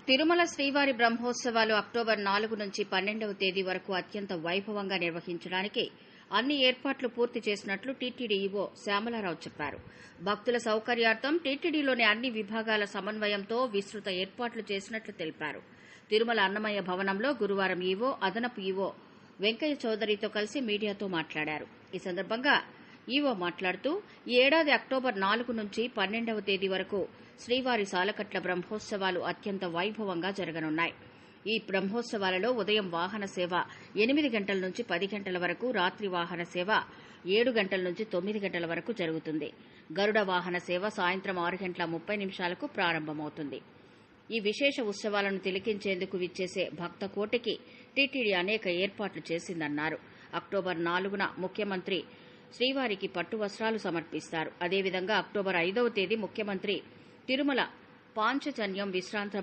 తిరుమల శ్రీవారి బ్రహ్మోత్సవాలు అక్టోబర్ 4 నుంచి 12వ తేదీ వరకు అత్యంత వైభవంగా నిర్వహించడానికి అన్ని ఏర్పాట్లు పూర్తి చేసినట్లు టీటీడీ ఈవో శ్యామలారావు చెప్పారు. భక్తుల సౌకర్యార్థం టీటీడీలోని అన్ని విభాగాల సమన్వయంతో విస్తృత ఏర్పాట్లు చేసినట్లు తెలిపారు. తిరుమల అన్నమయ్య భవనంలో గురువారం ఈవో, అదనపు ఈవో వెంకయ్య చౌదరితో కలిసి మీడియాతో మాట్లాడారు. ఈ సందర్భంగా ఈవో మాట్లాడుతూ ఈ ఏడాది అక్టోబర్ 4 నుంచి 12వ తేదీ వరకు శ్రీవారి సాలకట్ల బ్రహ్మోత్సవాలు అత్యంత వైభవంగా జరగనున్నాయి. ఈ బ్రహ్మోత్సవాలలో ఉదయం వాహన సేవ 8 గంటల నుంచి 10 గంటల వరకు, రాత్రి వాహన సేవ 7 గంటల నుంచి 9 గంటల వరకు జరుగుతుంది. గరుడ వాహన సేవ సాయంత్రం 6 గంటల 30 నిమిషాలకు ప్రారంభమవుతుంది. ఈ విశేష ఉత్సవాలను తిలకించేందుకు విచ్చేసే భక్త కోటికి టీటీడీ అనేక ఏర్పాట్లు చేసిందన్నారు. అక్టోబర్ 4న ముఖ్యమంత్రి శ్రీవారికి పట్టు వస్త్రాలు సమర్పిస్తారు. అదేవిధంగా అక్టోబర్ 5వ తేదీ ముఖ్యమంత్రి తిరుమల పాంచజన్యం విశ్రాంత